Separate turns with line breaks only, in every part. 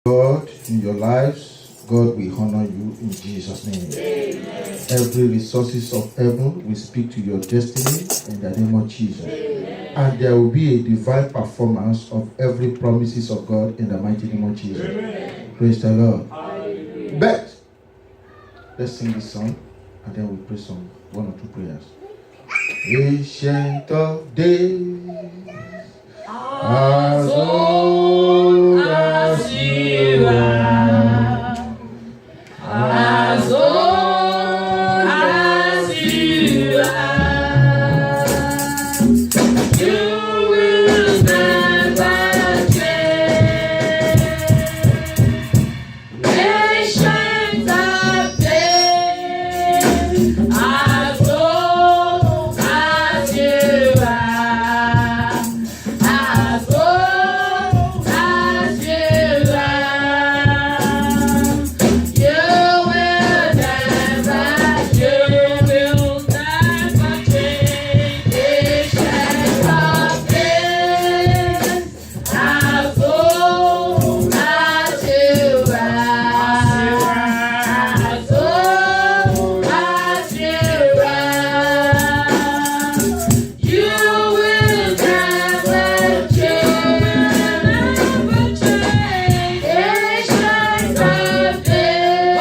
God in your lives, God will honor you in Jesus' name. Amen. Every resources of heaven will speak to your destiny in the name of Jesus. Amen. And there will be a divine performance of every promises of God in the mighty name of Jesus. Amen. Praise the Lord. Hallelujah. But let's sing this song and then we'll pray some 1 or 2 prayers. Ancient of days, as old as you are, as old as you are, you will never change. Ancient of days, as old as you are, as old as you are, you will never change. Ancient of days, as old as you are, as old as you are, you will never change. Ancient of days,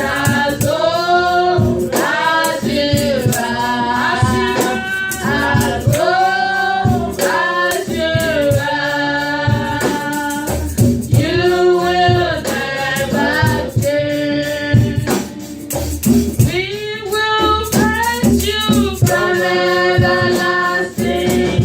as old as you are, as old as you are, you will never change. We will praise you from everlasting,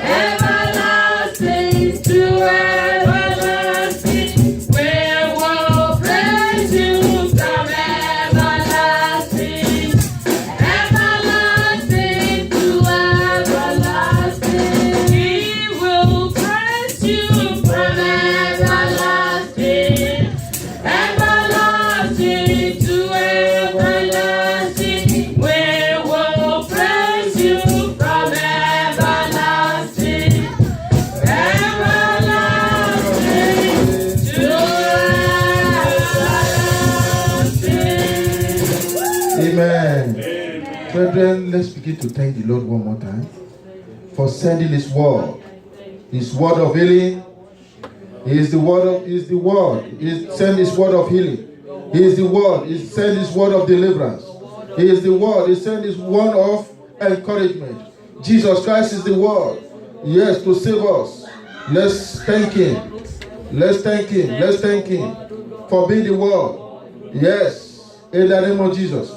everlasting to everlasting. We will praise you from everlasting, everlasting to everlasting. We will praise you from everlasting, everlasting to everlasting. We will praise you from everlasting, everlasting to everlasting. Amen. Brethren, let's begin to thank the Lord one more time for sending His word of healing. He is the word. He sent His word of healing. He is the word. He sent His word of deliverance. He is the word. He sent His word of encouragement. Jesus Christ is the word. Yes, to save us. Let's thank Him. Let's thank Him. Let's thank Him for being the word. Yes, in the name of Jesus.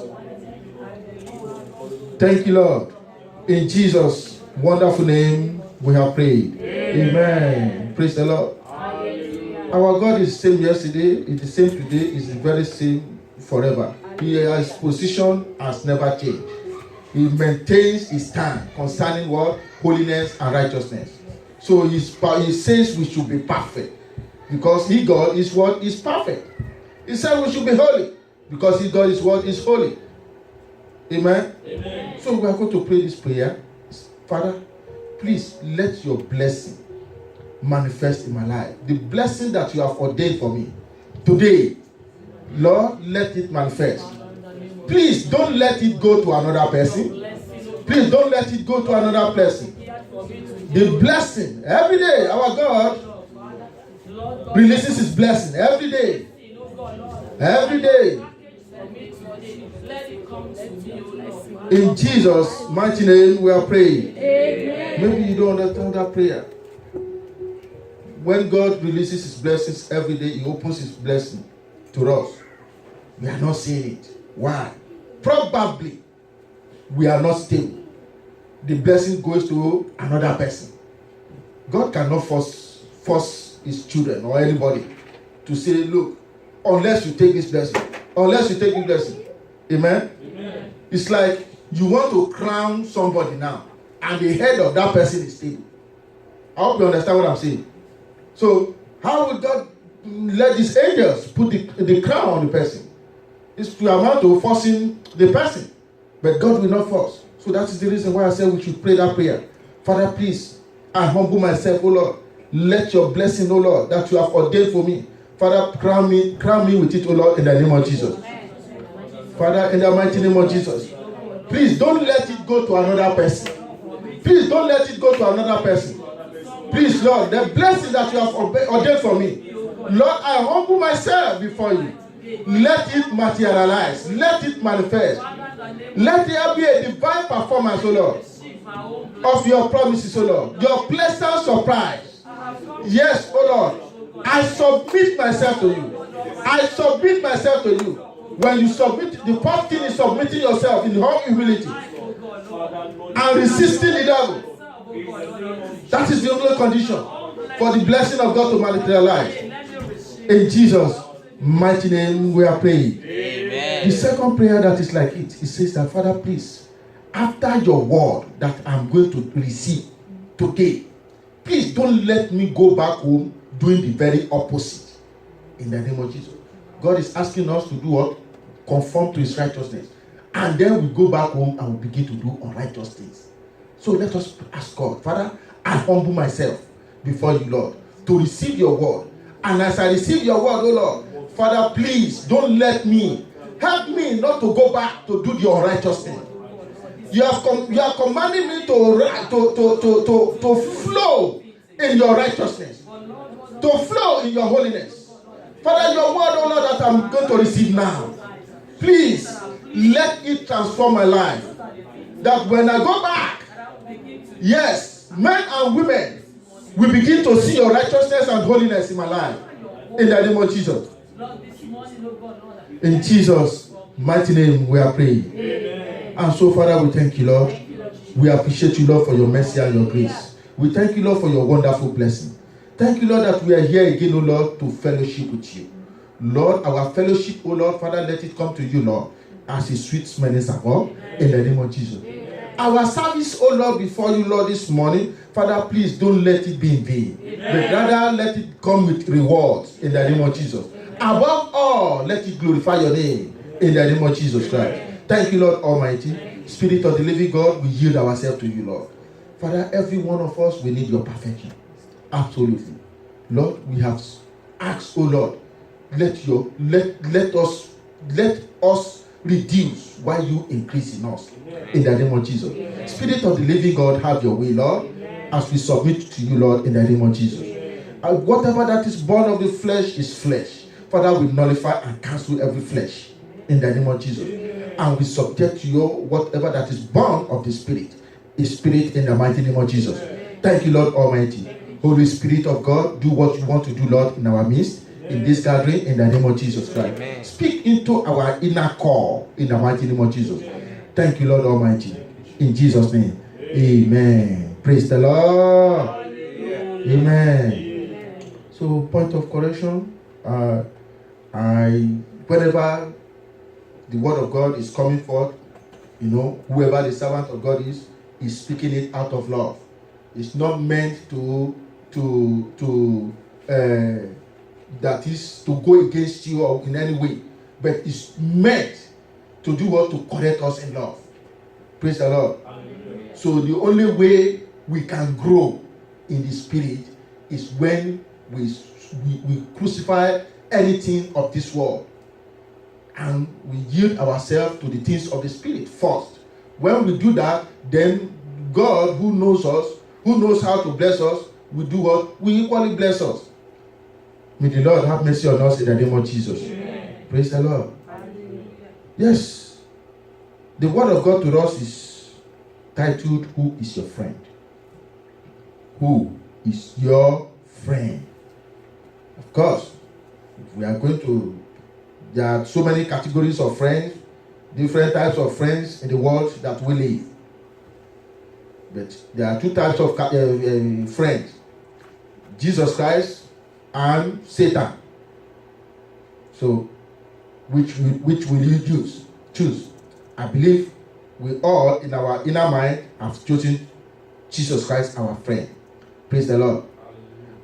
Thank you, Lord. In Jesus' wonderful name, we have prayed. Amen. Praise the Lord. Our God is the same yesterday, is the same today, is the very same forever. His position has never changed. He maintains His stand concerning what? Holiness and righteousness. So He says we should be perfect because He, God, is what? Is perfect. He said we should be holy because He, God, is what? Is holy. Amen? Amen. So we are going to pray this prayer. Father, please let your blessing manifest in my life. The blessing that you have ordained for me today, Lord, let it manifest. Please don't let it go to another person. Please don't let it go to another person. The blessing, every day, our God releases His blessing every day. Every day. In Jesus' mighty name, we are praying. Amen. Maybe you don't understand that prayer. When God releases His blessings every day, He opens His blessing to us. We are not seeing it. Why? Probably we are not stable. The blessing goes to another person. God cannot force His children or anybody to say, look, unless you take this blessing, unless you take this blessing. Amen? Amen. It's like you want to crown somebody now, and the head of that person is stable. I hope you understand what I'm saying. So, how will God let these angels put the crown on the person? It's to amount to forcing the person. But God will not force. So that is the reason why I said we should pray that prayer. Father, please, I humble myself, oh Lord. let your blessing, O Lord, that you have ordained for me, Father, crown me with it, O Lord, in the name of Jesus. Father, in the mighty name of Jesus, please don't let it go to another person. Please don't let it go to another person. Please, Lord, the blessing that you have ordained for me, Lord, I humble myself before you. Let it materialize. Let it manifest. Let there be a divine performance, O Lord, of your promises, O Lord. Your pleasant surprise. Yes, O Lord. I submit myself to you. I submit myself to you. When you submit, the first thing is submitting yourself in all humility and resisting the devil. That is the only condition for the blessing of God to materialize. In Jesus' mighty name we are praying. Amen. The second prayer that is like it says that, Father, please, after your word that I'm going to receive today, please don't let me go back home doing the very opposite. In the name of Jesus. God is asking us to do what? Conform to his righteousness. And then we go back home and we begin to do unrighteous things. So let us ask God, Father, I humble myself before you, Lord, to receive your word. And as I receive your word, oh Lord, Father, please don't let me, help me not to go back to do the unrighteous thing. You are commanding me to flow in your righteousness, to flow in your holiness. Father, your word, oh Lord, that I'm going to receive now, please let it transform my life. That when I go back, yes, men and women will begin to see your righteousness and holiness in my life. In the name of Jesus. In Jesus' mighty name we are praying. Amen. And so, Father, we thank you, Lord. We appreciate you, Lord, for your mercy and your grace. We thank you, Lord, for your wonderful blessing. Thank you, Lord, that we are here again, O Lord, to fellowship with you. Lord, our fellowship, O Lord, Father, let it come to you, Lord, as a sweet smelling savour, in the name of Jesus. Our service, O Lord, before you, Lord, this morning, Father, please don't let it be in vain. But rather, let it come with rewards, in the name of Jesus. Above all, let it glorify your name, in the name of Jesus Christ. Thank you, Lord Almighty. Spirit of the living God, we yield ourselves to you, Lord. Father, every one of us, we need your perfection. Absolutely. Lord, we have asked, oh Lord, let us reduce while you increase in us. In the name of Jesus. Spirit of the living God, have your way, Lord, as we submit to you, Lord, in the name of Jesus. And whatever that is born of the flesh is flesh. Father, we nullify and cancel every flesh in the name of Jesus. And we subject to you whatever that is born of the Spirit is Spirit in the mighty name of Jesus. Thank you, Lord Almighty. Holy Spirit of God, do what you want to do, Lord, in our midst, in this gathering, in the name of Jesus Christ. Amen. Speak into our inner core, in the mighty name of Jesus. Thank you, Lord Almighty. In Jesus' name. Amen. Praise the Lord. Amen. So, point of correction. Whenever the word of God is coming forth, whoever the servant of God is speaking it out of love. It's not meant to that is to go against you or in any way, but it's meant to do what? To correct us in love. Praise the Lord. Amen. So the only way we can grow in the Spirit is when we crucify anything of this world and we yield ourselves to the things of the Spirit first. When we do that, then God, who knows us, who knows how to bless us, will do what? Will equally bless us. May the Lord have mercy on us in the name of Jesus. Amen. Praise the Lord. Hallelujah. Yes. The word of God to us is titled, Who is your friend? Who is your friend? Of course, if we are going to, there are so many categories of friends, different types of friends in the world that we live. But there are two types of friends. Jesus Christ and Satan. So, which will you choose? I believe we all in our inner mind have chosen Jesus Christ, our friend. Praise the Lord.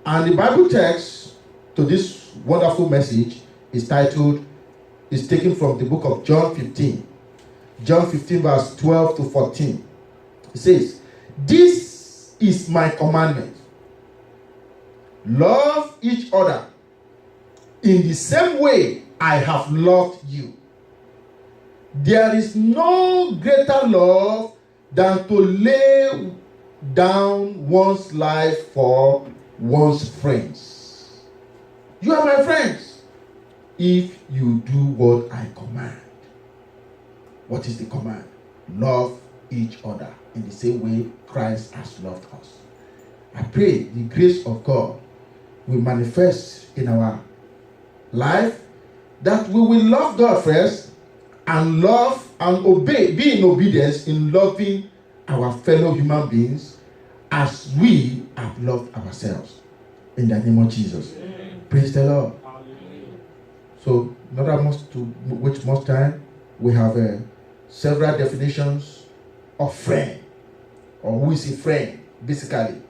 And the Bible text to this wonderful message is taken from the book of John 15. John 15 verse 12 to 14. It says, "This is my commandment, Love each other in the same way I have loved you. There is no greater love than to lay down one's life for one's friends. You are my friends if you do what I command. What is the command? Love each other in the same way Christ has loved us. I pray the grace of God will manifest in our life, that we will love God first and love and obey, be in obedience in loving our fellow human beings as we have loved ourselves. In the name of Jesus. Amen. Praise the Lord. Amen. So, not much more time, we have several definitions of friend, or who is a friend, basically.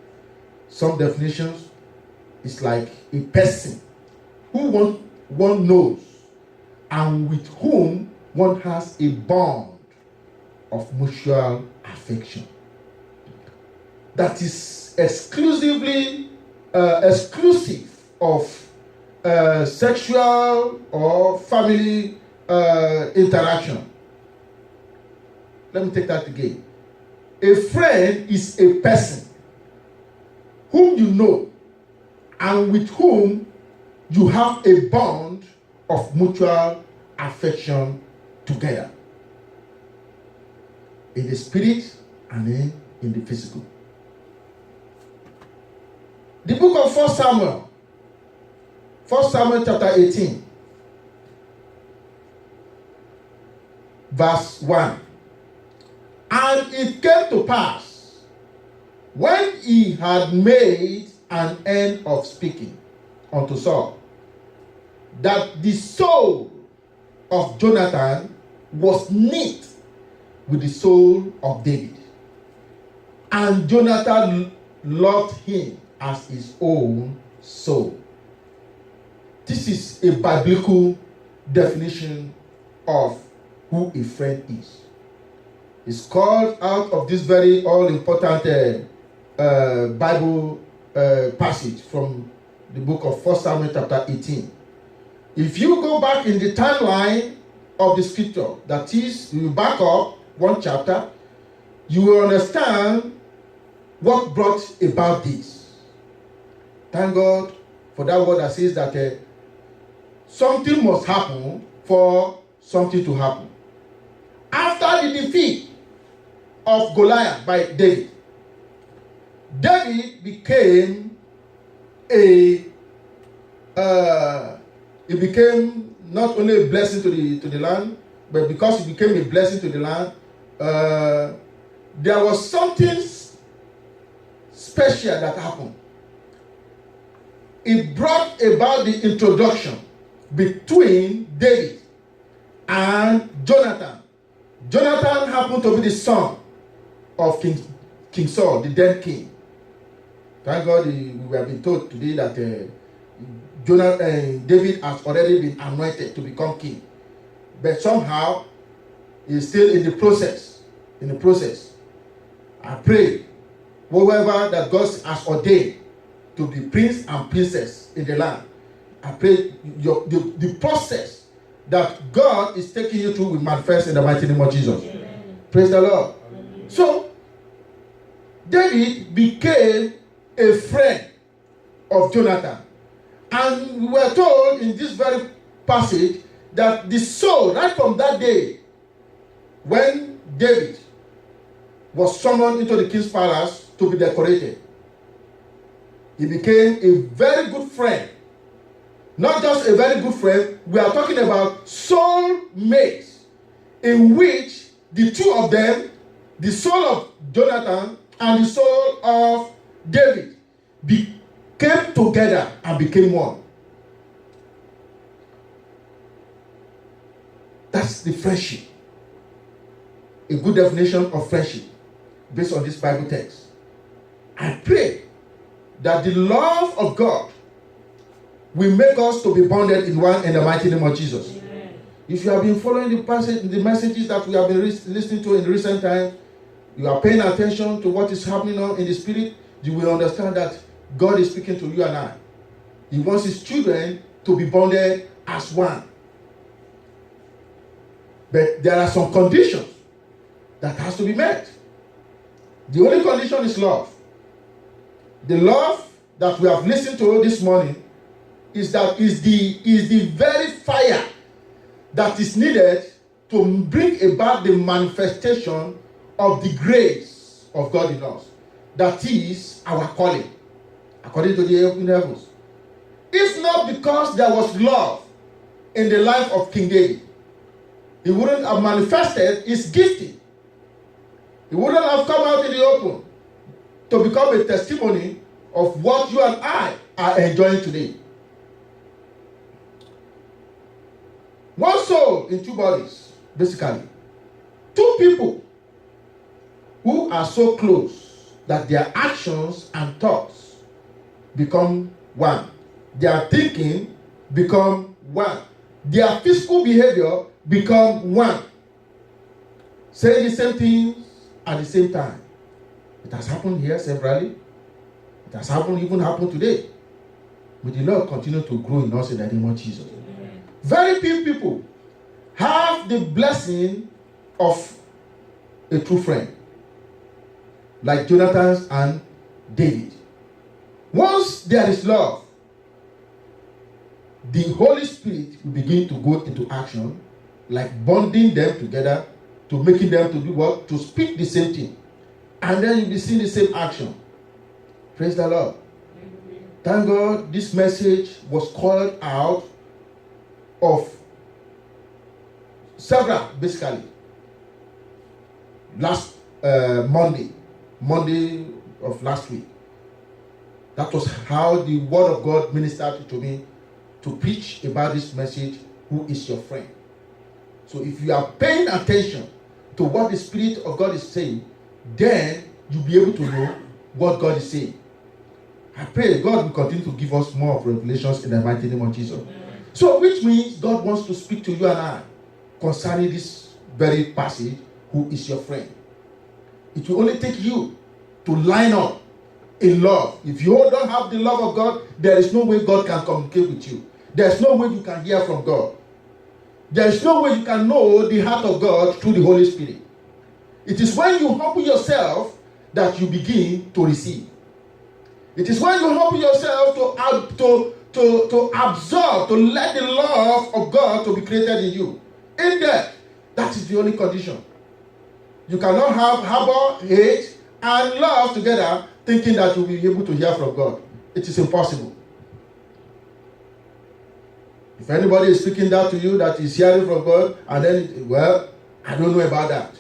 Some definitions is like a person who one knows and with whom one has a bond of mutual affection that is exclusive of sexual or family interaction. Let me take that again. A friend is a person whom you know and with whom you have a bond of mutual affection together, in the spirit and in the physical. The book of 1 Samuel chapter 18, verse 1. And it came to pass, when he had made an end of speaking unto Saul, that the soul of Jonathan was knit with the soul of David, and Jonathan loved him as his own soul. This is a biblical definition of who a friend is. It's called out of this very all-important Bible passage from the book of 1 Samuel chapter 18. If you go back in the timeline of the scripture, that is, you back up one chapter, you will understand what brought about this. Thank God for that word that says that something must happen for something to happen. After the defeat of Goliath by David, David became it became not only a blessing to the land, but because it became a blessing to the land, there was something special that happened. It brought about the introduction between David and Jonathan. Jonathan happened to be the son of King Saul, the dead king. Thank God we have been told today that David has already been anointed to become king. But somehow, he's still in the process. I pray, whoever that God has ordained to be prince and princess in the land, I pray the process that God is taking you through will manifest in the mighty name of Jesus. Amen. Praise the Lord. Amen. So, David became a friend of Jonathan. And we were told in this very passage that the soul, right from that day, when David was summoned into the king's palace to be decorated, he became a very good friend. Not just a very good friend, we are talking about soul mates, in which the two of them, the soul of Jonathan and the soul of David, came together and became one. That's the friendship. A good definition of friendship based on this Bible text. I pray that the love of God will make us to be bonded in one in the mighty name of Jesus. Amen. If you have been following the messages that we have been listening to in recent times, you are paying attention to what is happening in the spirit, you will understand that God is speaking to you and I. He wants his children to be bonded as one. But there are some conditions that has to be met. The only condition is love. The love that we have listened to this morning is the very fire that is needed to bring about the manifestation of the grace of God in us. That is our calling, according to the heavens. If not because there was love in the life of King David, he wouldn't have manifested his gifting. He wouldn't have come out in the open to become a testimony of what you and I are enjoying today. One soul in two bodies, basically. Two people who are so close that their actions and thoughts become one. Their thinking become one. Their physical behavior become one. Saying the same things at the same time. It has happened here severally. It has even happened today. May the Lord continue to grow in us in the name of Jesus. Amen. Very few people have the blessing of a true friend, like Jonathan and David. Once there is love, the Holy Spirit will begin to go into action, like bonding them together, to making them to do what? To speak the same thing. And then you'll be seeing the same action. Praise the Lord. Thank God this message was called out of several, basically. Last Monday of last week. That was how the Word of God ministered to me to preach about this message, who is your friend. So if you are paying attention to what the Spirit of God is saying, then you'll be able to know what God is saying. I pray God will continue to give us more of revelations in the mighty name of Jesus. So which means God wants to speak to you and I concerning this very passage, who is your friend. It will only take you to line up in love. If you don't have the love of God, there is no way God can communicate with you. There's no way you can hear from God. There is no way you can know the heart of God through the Holy Spirit. It is when you humble yourself that you begin to receive. It is when you humble yourself to absorb, to let the love of God to be created in you. In that is the only condition. You cannot harbor hate and love together thinking that you'll be able to hear from God. It is impossible. If anybody is speaking that to you that is hearing from God, and then, well, I don't know about that.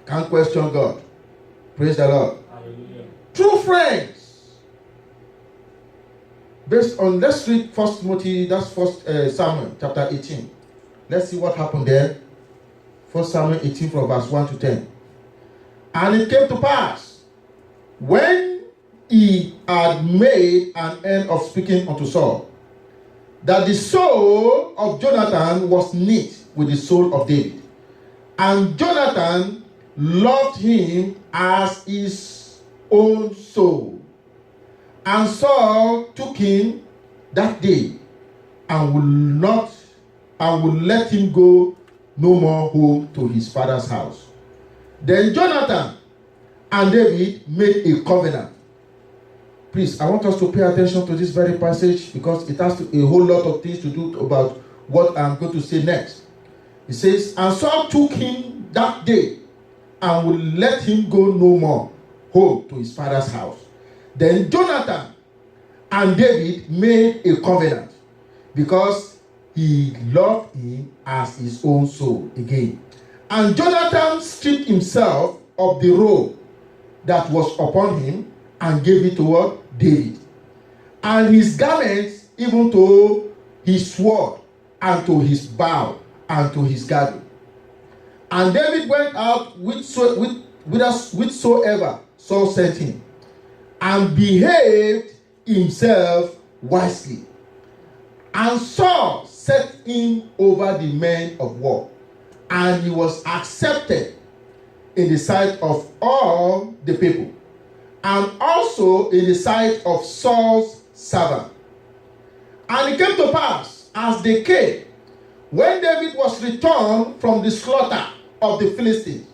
Can't question God. Praise the Lord. Hallelujah. True friends. Based on, let's read 1 Timothy, that's 1 Samuel chapter 18. Let's see what happened there. 1 Samuel 18 from verse 1 to 10. And it came to pass, when he had made an end of speaking unto Saul, that the soul of Jonathan was knit with the soul of David. And Jonathan loved him as his own soul. And Saul took him that day and would let him go no more home to his father's house. Then Jonathan and David made a covenant. Please, I want us to pay attention to this very passage because it has a whole lot of things to do about what I'm going to say next. It says, and Saul took him that day and would let him go no more home to his father's house. Then Jonathan and David made a covenant because he loved him as his own soul again. And Jonathan stripped himself of the robe that was upon him and gave it to what? David. And his garments, even to his sword, and to his bow, and to his girdle. And David went out whithersoever Saul sent him, and behaved himself wisely. And Saul set him over the men of war, and he was accepted in the sight of all the people, and also in the sight of Saul's servant, And it came to pass, as they came, when David was returned from the slaughter of the Philistines,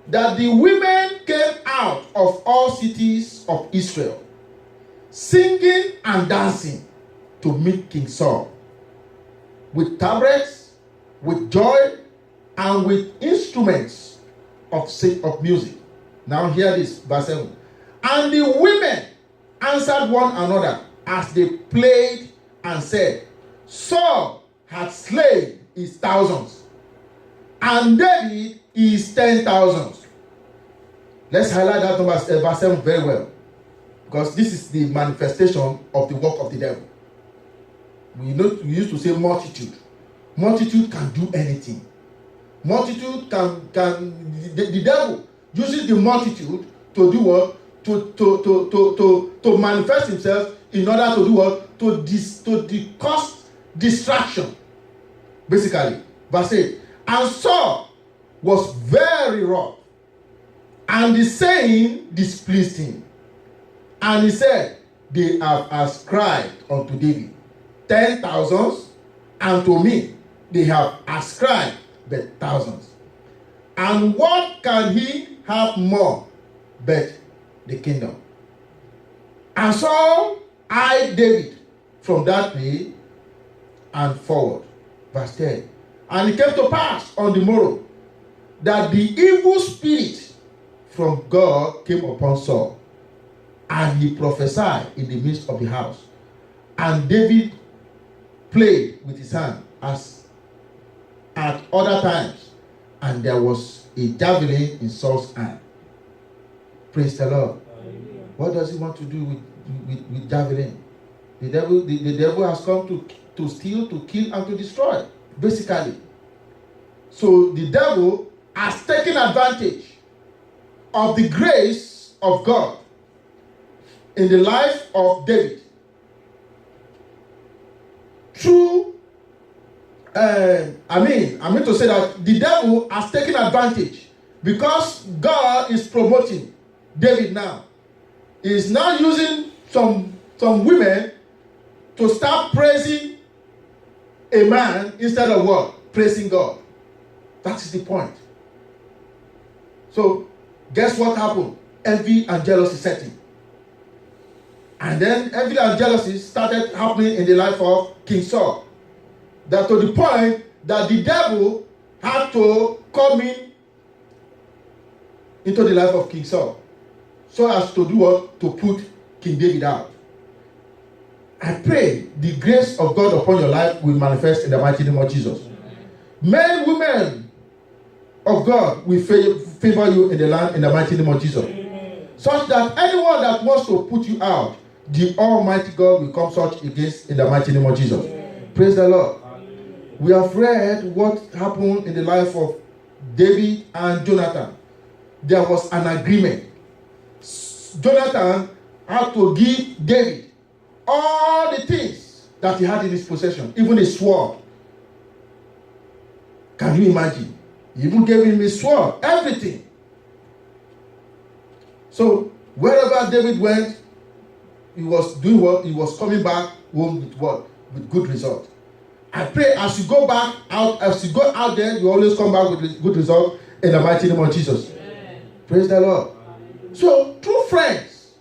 that the women came out of all cities of Israel, singing and dancing to meet King Saul, with tabrets, with joy, and with instruments of music. Now hear this, verse 7. And the women answered one another as they played and said, Saul had slain his thousands, and David his 10,000s. Let's highlight that number, verse 7 very well, because this is the manifestation of the work of the devil. We used to say multitude. Multitude can do anything. Multitude can the devil uses the multitude to do what? To manifest himself in order to do what? To cause distraction. Basically, verse 8. And Saul was very wroth, and the saying displeased him. And he said, They have ascribed unto David 10,000s, and to me they have ascribed but thousands. And what can he have more but the kingdom? And Saul eyed David from that day and forward. Verse 10. And it came to pass on the morrow that the evil spirit from God came upon Saul, and he prophesied in the midst of the house. And David played with his hand as at other times, and there was a javelin in Saul's hand. Praise the Lord. What does he want to do with javelin? The devil has come to steal, to kill, and to destroy, basically. So the devil has taken advantage of the grace of God in the life of David through I mean to say that the devil has taken advantage because God is promoting David now. He is now using some women to start praising a man instead of what? Praising God. That is the point. So, guess what happened? Envy and jealousy set in. And then envy and jealousy started happening in the life of King Saul. That to the point that the devil had to come into the life of King Saul, so as to do what? To put King David out. I pray the grace of God upon your life will manifest in the mighty name of Jesus. Men, women of God will favor you in the land in the mighty name of Jesus. Such that anyone that wants to put you out, the Almighty God will come such against in the mighty name of Jesus. Praise the Lord. We have read what happened in the life of David and Jonathan. There was an agreement. Jonathan had to give David all the things that he had in his possession, even a sword. Can you imagine? He even gave him his sword, everything. So wherever David went, he was doing what? He was coming back home with what? With good result. I pray as you go back out, as you go out there, you always come back with good result in the mighty name of Jesus. Amen. Praise the Lord. So true friends,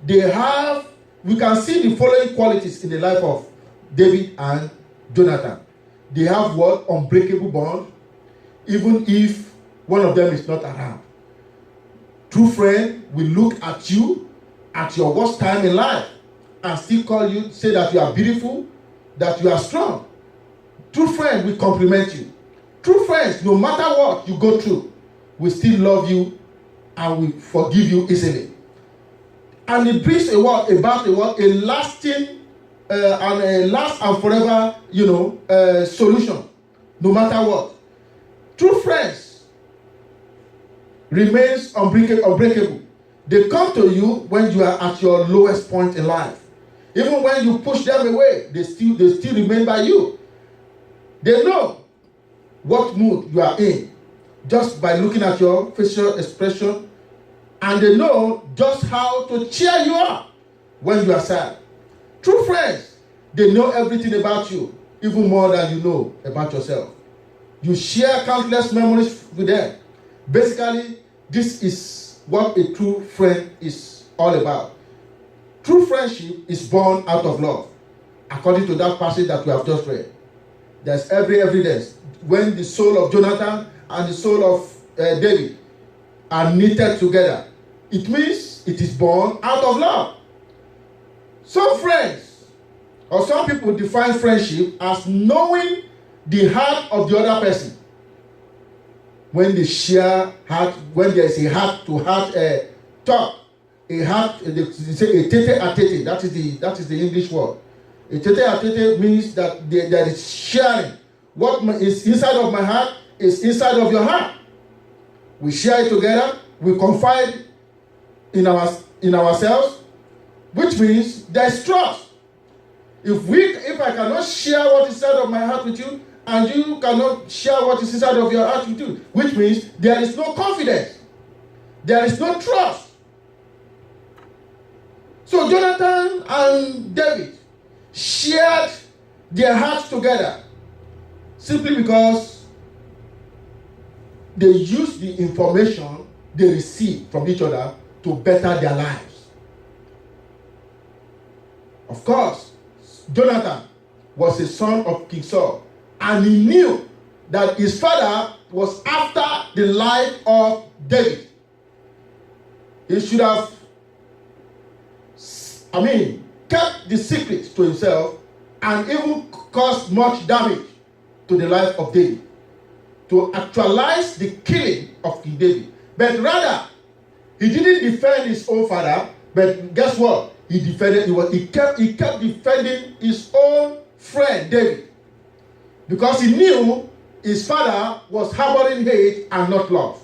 we can see the following qualities in the life of David and Jonathan. They have what? Unbreakable bond, even if one of them is not around. True friend will look at you at your worst time in life and still call you, say that you are beautiful, that you are strong. True friend will compliment you. True friends, no matter what you go through, will still love you and will forgive you easily. And it brings a lasting and a last and forever, solution, no matter what. True friends remains unbreakable. They come to you when you are at your lowest point in life. Even when you push them away, they still remain by you. They know what mood you are in just by looking at your facial expression, and they know just how to cheer you up when you are sad. True friends They know everything about you, even more than you know about yourself. You share countless memories with them. Basically, this is what a true friend is all about. True friendship is born out of love, according to that passage that we have just read. There's every evidence when the soul of Jonathan and the soul of David are knitted together. It means it is born out of love. Some friends, or some people define friendship as knowing the heart of the other person. When they share heart, when there is a heart-to-heart talk, a heart, they say a tete-a-tete, that is the English word. A tete-a-tete means that there is sharing. What is inside of my heart is inside of your heart. We share it together, we confide in ourselves, which means there is trust. If I cannot share what is inside of my heart with you, and you cannot share what is inside of your heart with you, which means there is no confidence, there is no trust. So Jonathan and David shared their hearts together simply because they used the information they received from each other to better their lives. Of course, Jonathan was a son of King Saul, and he knew that his father was after the life of David. He should have, kept the secret to himself and even caused much damage to the life of David to actualize the killing of King David. But rather, he didn't defend his own father, but guess what? He kept defending his own friend David, because he knew his father was harboring hate and not love.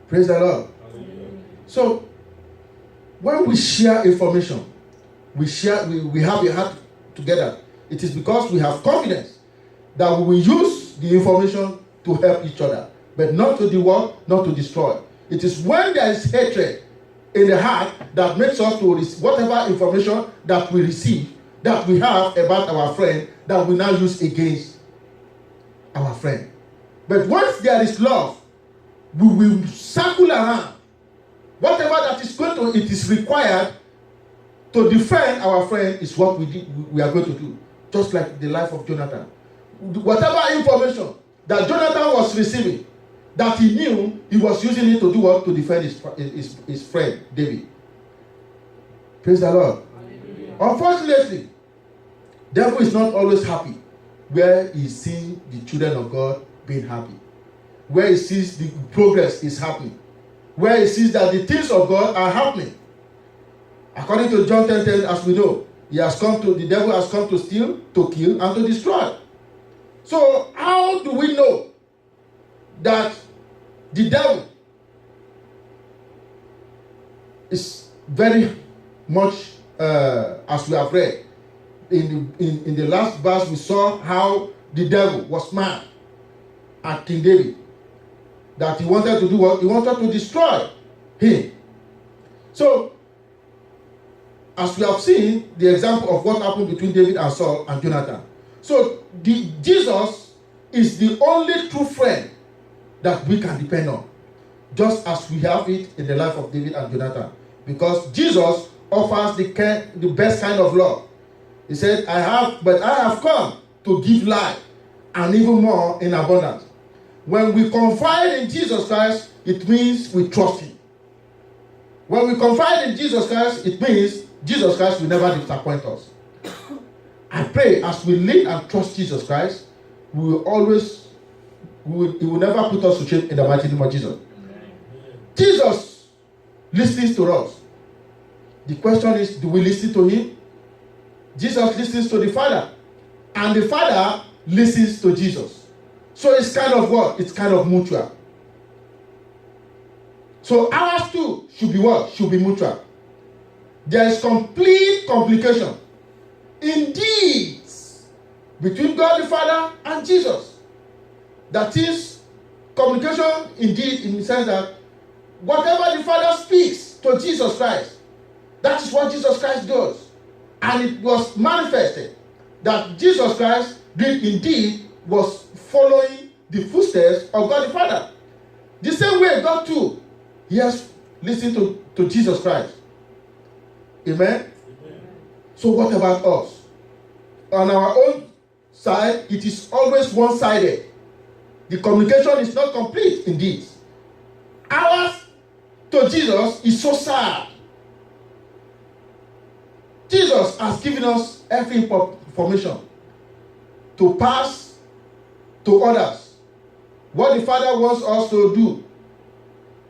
Praise the Lord. So, when we share information, we have a heart together. It is because we have confidence that we will use the information to help each other, but not to devour, not to destroy. It is when there is hatred in the heart that makes us to receive whatever information that we receive, that we have about our friend, that we now use against our friend. But once there is love, we will circle around. Whatever that is going to, it is required to defend our friend is what we are going to do. Just like the life of Jonathan. Whatever information that Jonathan was receiving, that he knew, he was using it to do what? To defend his friend, David. Praise the Lord. Hallelujah. Unfortunately, devil is not always happy where he sees the children of God being happy, where he sees the progress is happening, where he sees that the things of God are happening. According to John 10:10, as we know, the devil has come to steal, to kill, and to destroy. So how do we know that the devil is very much, as we have read, in the last verse we saw how the devil was mad at King David, that he wanted to do what? He wanted to destroy him. So, as we have seen, the example of what happened between David and Saul and Jonathan. So, Jesus is the only true friend that we can depend on, just as we have it in the life of David and Jonathan, because Jesus offers the best kind of love. He said, I have come to give life, and even more in abundance. When we confide in Jesus Christ, it means we trust him. When we confide in Jesus Christ, it means Jesus Christ will never disappoint us. I pray as we live and trust Jesus Christ, he will never put us to shame in the mighty name of Jesus. Amen. Jesus listens to us. The question is, do we listen to him? Jesus listens to the Father, and the Father listens to Jesus. So it's kind of what? It's kind of mutual. So ours too should be what? Should be mutual. There is complete communication, indeed, between God the Father and Jesus. That is communication indeed, in the sense that whatever the Father speaks to Jesus Christ, That is what Jesus Christ does. And it was manifested that Jesus Christ did indeed was following the footsteps of God the Father. The same way God too, he has listened to Jesus Christ. Amen? So what about us? On our own side, it is always one-sided. The communication is not complete indeed. Ours to Jesus is so sad. Jesus has given us every information to pass to others. What the Father wants us to do.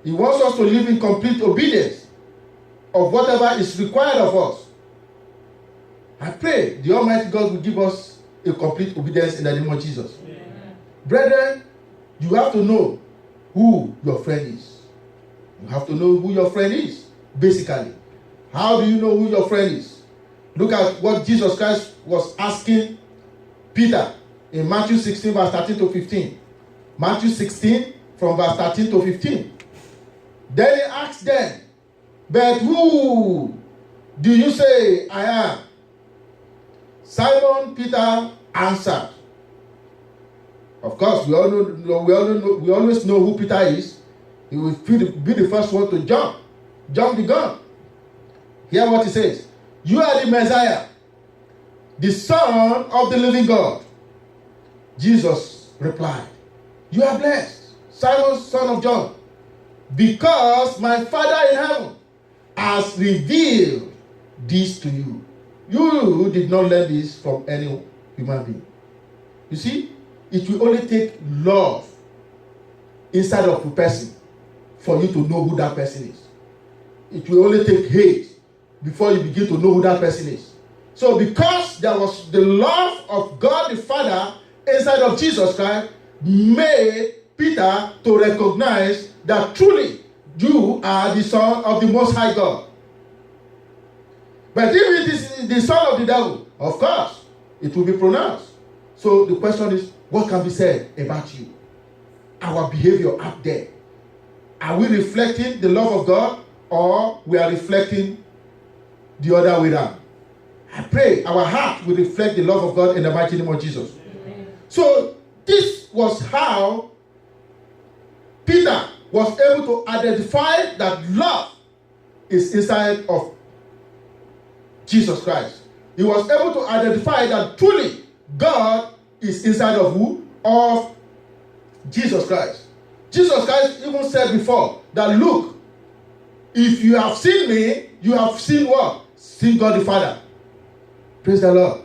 He wants us to live in complete obedience of whatever is required of us. I pray the Almighty God will give us a complete obedience in the name of Jesus. Amen. Brethren, you have to know who your friend is. You have to know who your friend is, basically. How do you know who your friend is? Look at what Jesus Christ was asking Peter in Matthew 16, verse 13 to 15. Matthew 16, from verse 13 to 15. Then he asked them, but who do you say I am? Simon Peter answered. Of course, we always know who Peter is. He will be the first one to jump the gun. Hear what he says. You are the Messiah, the Son of the living God. Jesus replied, you are blessed, Simon, son of John, because my Father in heaven has revealed this to you. You did not learn this from any human being. You see, it will only take love inside of a person for you to know who that person is. It will only take hate before you begin to know who that person is. So because there was the love of God the Father inside of Jesus Christ, made Peter to recognize that truly you are the Son of the Most High God. But if it is the son of the devil, of course, it will be pronounced. So the question is, what can be said about you? Our behavior out there. Are we reflecting the love of God, or we are reflecting the other way around? I pray our heart will reflect the love of God in the mighty name of Jesus. Amen. So this was how Peter was able to identify that love is inside of Jesus Christ. He was able to identify that truly God is inside of who? Of Jesus Christ. Jesus Christ even said before that, look, if you have seen me, you have seen what? Seen God the Father. Praise the Lord.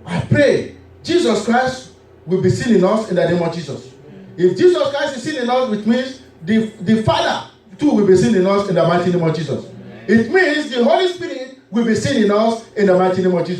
I pray Jesus Christ will be seen in us in the name of Jesus. If Jesus Christ is seen in us, it means the Father too will be seen in us in the mighty name of Jesus. It means the Holy Spirit will be seen in us in the mighty name of Jesus.